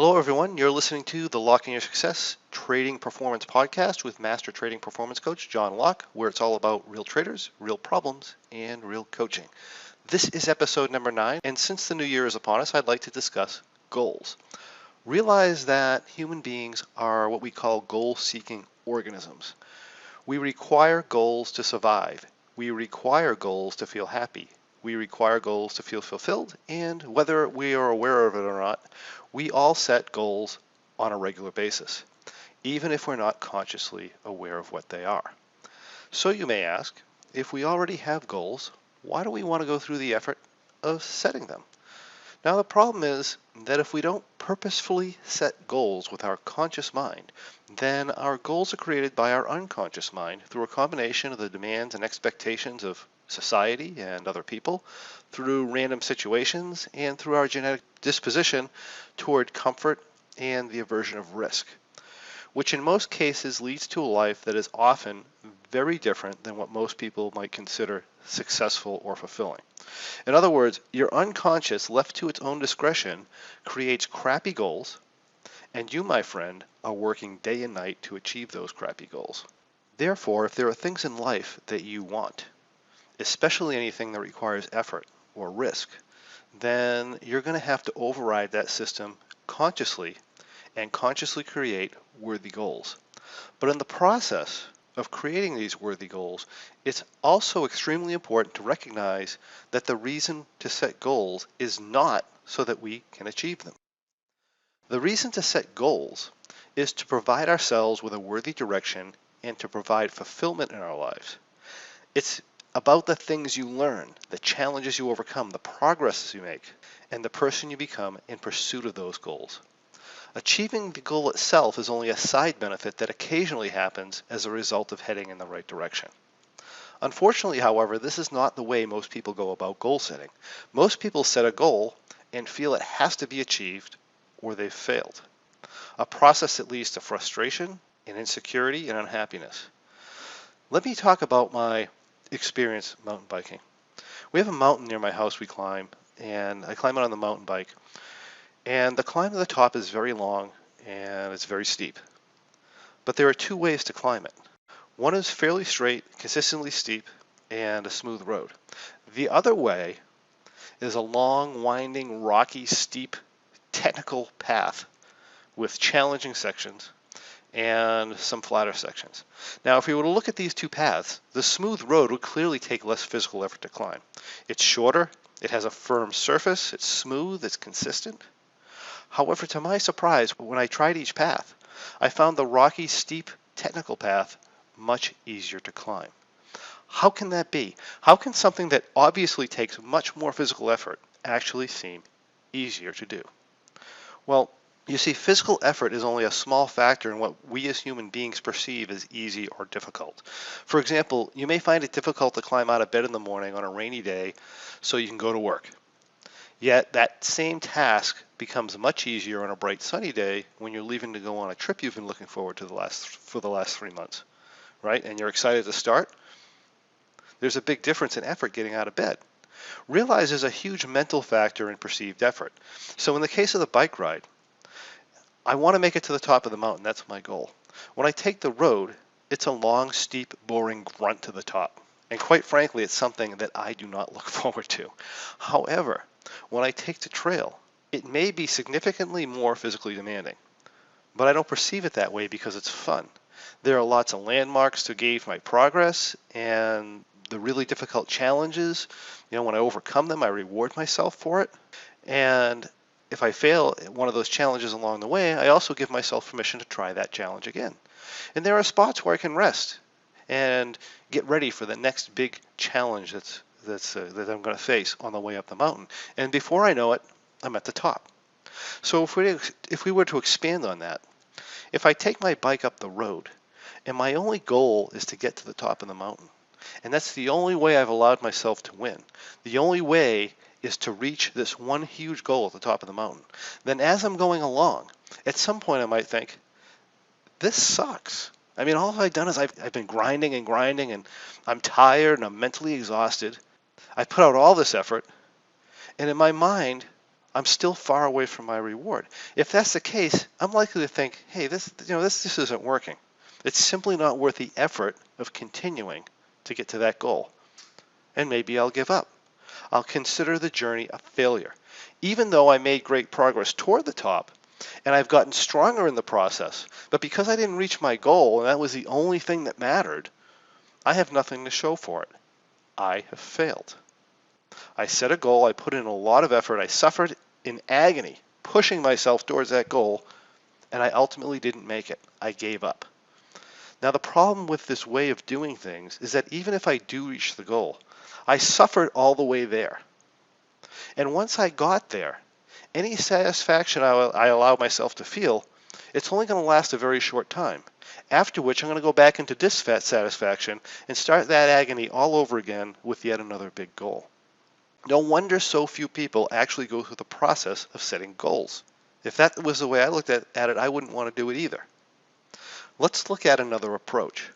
Hello, everyone. You're listening to the Locking Your Success Trading Performance Podcast with Master Trading Performance Coach John Locke, where it's all about real traders, real problems, and real coaching. This is episode number 9, and since the new year is upon us, I'd like to discuss goals. Realize that human beings are what we call goal-seeking organisms. We require goals to survive. We require goals to feel happy. We require goals to feel fulfilled, and whether we are aware of it or not, we all set goals on a regular basis, even if we're not consciously aware of what they are. So you may ask, if we already have goals, why do we want to go through the effort of setting them? Now the problem is that if we don't purposefully set goals with our conscious mind, then our goals are created by our unconscious mind through a combination of the demands and expectations of society and other people, through random situations, and through our genetic disposition toward comfort and the aversion of risk, which in most cases leads to a life that is often very different than what most people might consider successful or fulfilling. In other words, your unconscious, left to its own discretion, creates crappy goals, and you, my friend, are working day and night to achieve those crappy goals. Therefore, if there are things in life that you want, especially anything that requires effort or risk, then you're going to have to override that system consciously and consciously create worthy goals. But in the process of creating these worthy goals, it's also extremely important to recognize that the reason to set goals is not so that we can achieve them. The reason to set goals is to provide ourselves with a worthy direction and to provide fulfillment in our lives. It's about the things you learn, the challenges you overcome, the progress you make, and the person you become in pursuit of those goals. Achieving the goal itself is only a side benefit that occasionally happens as a result of heading in the right direction. Unfortunately, however, this is not the way most people go about goal setting. Most people set a goal and feel it has to be achieved or they've failed. A process that leads to frustration and insecurity and unhappiness. Let me talk about my experience mountain biking. We have a mountain near my house we climb, and I climb it on the mountain bike. And the climb to the top is very long and it's very steep. But there are two ways to climb it. One is fairly straight, consistently steep, and a smooth road. The other way is a long, winding, rocky, steep, technical path with challenging sections and some flatter sections. Now, if we were to look at these two paths, the smooth road would clearly take less physical effort to climb. It's shorter, it has a firm surface, it's smooth, it's consistent. However, to my surprise, when I tried each path, I found the rocky, steep, technical path much easier to climb. How can that be? How can something that obviously takes much more physical effort actually seem easier to do? Well, you see, physical effort is only a small factor in what we as human beings perceive as easy or difficult. For example, you may find it difficult to climb out of bed in the morning on a rainy day so you can go to work. Yet that same task becomes much easier on a bright sunny day when you're leaving to go on a trip you've been looking forward to for the last 3 months, right? And you're excited to start. There's a big difference in effort getting out of bed. Realize there's a huge mental factor in perceived effort. So in the case of the bike ride, I want to make it to the top of the mountain. That's my goal. When I take the road, it's a long, steep, boring grunt to the top. And quite frankly, it's something that I do not look forward to. However, when I take the trail, it may be significantly more physically demanding, but I don't perceive it that way because it's fun. There are lots of landmarks to gauge my progress, and the really difficult challenges, when I overcome them, I reward myself for it. And if I fail at one of those challenges along the way, I also give myself permission to try that challenge again. And there are spots where I can rest and get ready for the next big challenge that I'm going to face on the way up the mountain. And before I know it, I'm at the top. So if we were to expand on that, if I take my bike up the road and my only goal is to get to the top of the mountain, and that's the only way I've allowed myself to win, the only way is to reach this one huge goal at the top of the mountain, then as I'm going along, at some point I might think, this sucks. I mean, all I've done is I've been grinding and grinding, and I'm tired and I'm mentally exhausted. I put out all this effort, and in my mind, I'm still far away from my reward. If that's the case, I'm likely to think, hey, this isn't working. It's simply not worth the effort of continuing to get to that goal. And maybe I'll give up. I'll consider the journey a failure. Even though I made great progress toward the top, and I've gotten stronger in the process, but because I didn't reach my goal, and that was the only thing that mattered, I have nothing to show for it. I have failed. I set a goal, I put in a lot of effort, I suffered in agony, pushing myself towards that goal, and I ultimately didn't make it. I gave up. Now, the problem with this way of doing things is that even if I do reach the goal, I suffered all the way there. And once I got there, any satisfaction I allow myself to feel, it's only going to last a very short time. After which, I'm going to go back into dissatisfaction and start that agony all over again with yet another big goal. No wonder so few people actually go through the process of setting goals. If that was the way I looked at it, I wouldn't want to do it either. Let's look at another approach.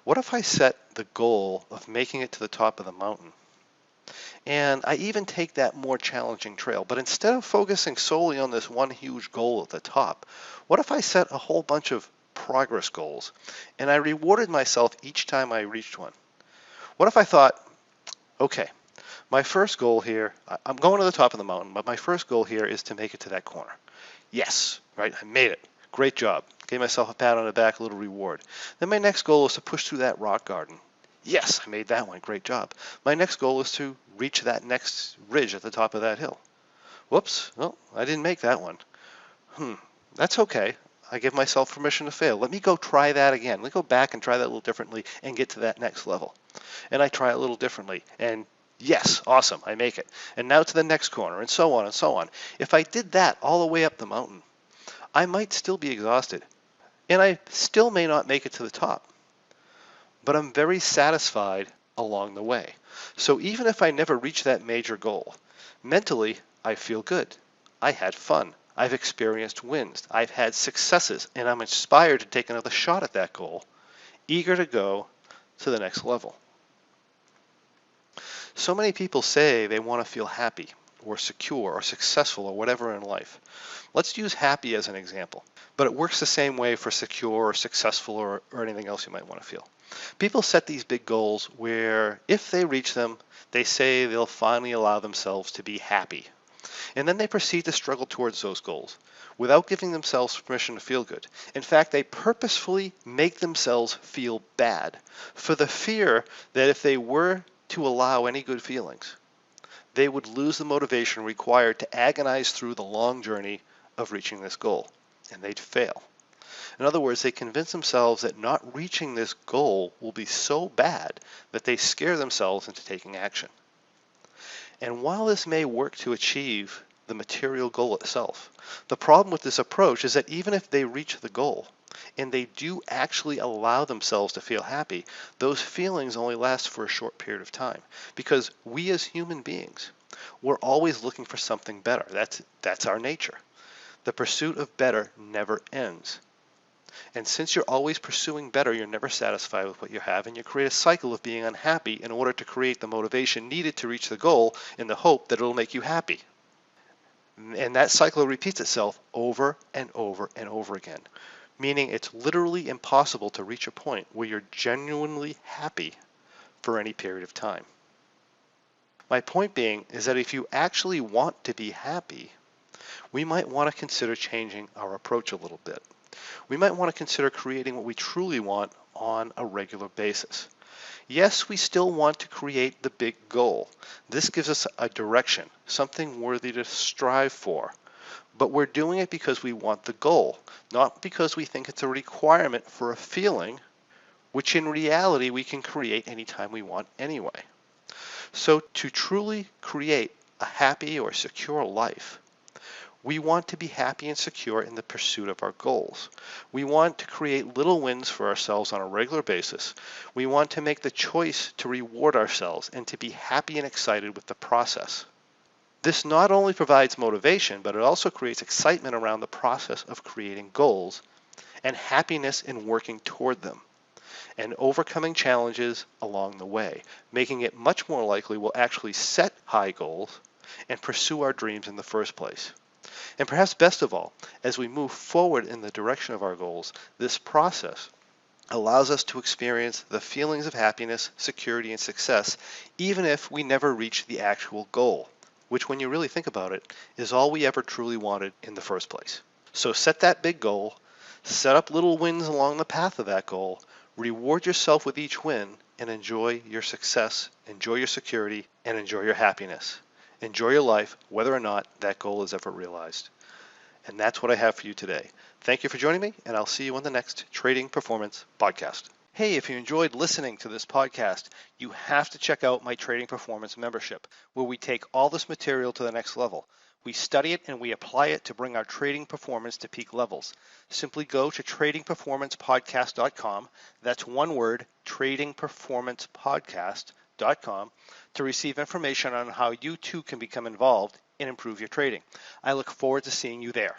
What if I set the goal of making it to the top of the mountain? And I even take that more challenging trail, but instead of focusing solely on this one huge goal at the top, what if I set a whole bunch of progress goals and I rewarded myself each time I reached one? What if I thought, okay, my first goal here, I'm going to the top of the mountain, but my first goal here is to make it to that corner. Yes, right, I made it. Great job. Gave myself a pat on the back, a little reward. Then my next goal is to push through that rock garden. Yes, I made that one. Great job. My next goal is to reach that next ridge at the top of that hill. Whoops, well, I didn't make that one. That's okay. I give myself permission to fail. Let me go try that again. Let me go back and try that a little differently and get to that next level. And I try it a little differently. And yes, awesome, I make it. And now to the next corner, and so on and so on. If I did that all the way up the mountain, I might still be exhausted. And I still may not make it to the top. But I'm very satisfied along the way. So even if I never reach that major goal, mentally, I feel good. I had fun. I've experienced wins. I've had successes, and I'm inspired to take another shot at that goal, eager to go to the next level. So many people say they want to feel happy or secure or successful or whatever in life. Let's use happy as an example, but it works the same way for secure or successful or anything else you might want to feel. People set these big goals where if they reach them, they say they'll finally allow themselves to be happy. And then they proceed to struggle towards those goals without giving themselves permission to feel good. In fact, they purposefully make themselves feel bad for the fear that if they were to allow any good feelings, they would lose the motivation required to agonize through the long journey of reaching this goal, and they'd fail. In other words, they convince themselves that not reaching this goal will be so bad that they scare themselves into taking action. And while this may work to achieve the material goal itself, the problem with this approach is that even if they reach the goal, and they do actually allow themselves to feel happy, those feelings only last for a short period of time. Because we as human beings, we're always looking for something better. That's our nature. The pursuit of better never ends. And since you're always pursuing better, you're never satisfied with what you have, and you create a cycle of being unhappy in order to create the motivation needed to reach the goal in the hope that it'll make you happy. And that cycle repeats itself over and over and over again, meaning it's literally impossible to reach a point where you're genuinely happy for any period of time. My point being is that if you actually want to be happy, we might want to consider changing our approach a little bit. We might want to consider creating what we truly want on a regular basis. Yes, we still want to create the big goal. This gives us a direction, something worthy to strive for. But we're doing it because we want the goal, not because we think it's a requirement for a feeling, which in reality we can create anytime we want anyway. So to truly create a happy or secure life, we want to be happy and secure in the pursuit of our goals. We want to create little wins for ourselves on a regular basis. We want to make the choice to reward ourselves and to be happy and excited with the process. This not only provides motivation, but it also creates excitement around the process of creating goals and happiness in working toward them and overcoming challenges along the way, making it much more likely we'll actually set high goals and pursue our dreams in the first place. And perhaps best of all, as we move forward in the direction of our goals, this process allows us to experience the feelings of happiness, security, and success, even if we never reach the actual goal, which, when you really think about it, is all we ever truly wanted in the first place. So set that big goal, set up little wins along the path of that goal, reward yourself with each win, and enjoy your success, enjoy your security, and enjoy your happiness. Enjoy your life, whether or not that goal is ever realized. And that's what I have for you today. Thank you for joining me, and I'll see you on the next Trading Performance podcast. Hey, if you enjoyed listening to this podcast, you have to check out my Trading Performance membership, where we take all this material to the next level. We study it and we apply it to bring our trading performance to peak levels. Simply go to tradingperformancepodcast.com. That's one word, tradingperformancepodcast.com, to receive information on how you too can become involved and improve your trading. I look forward to seeing you there.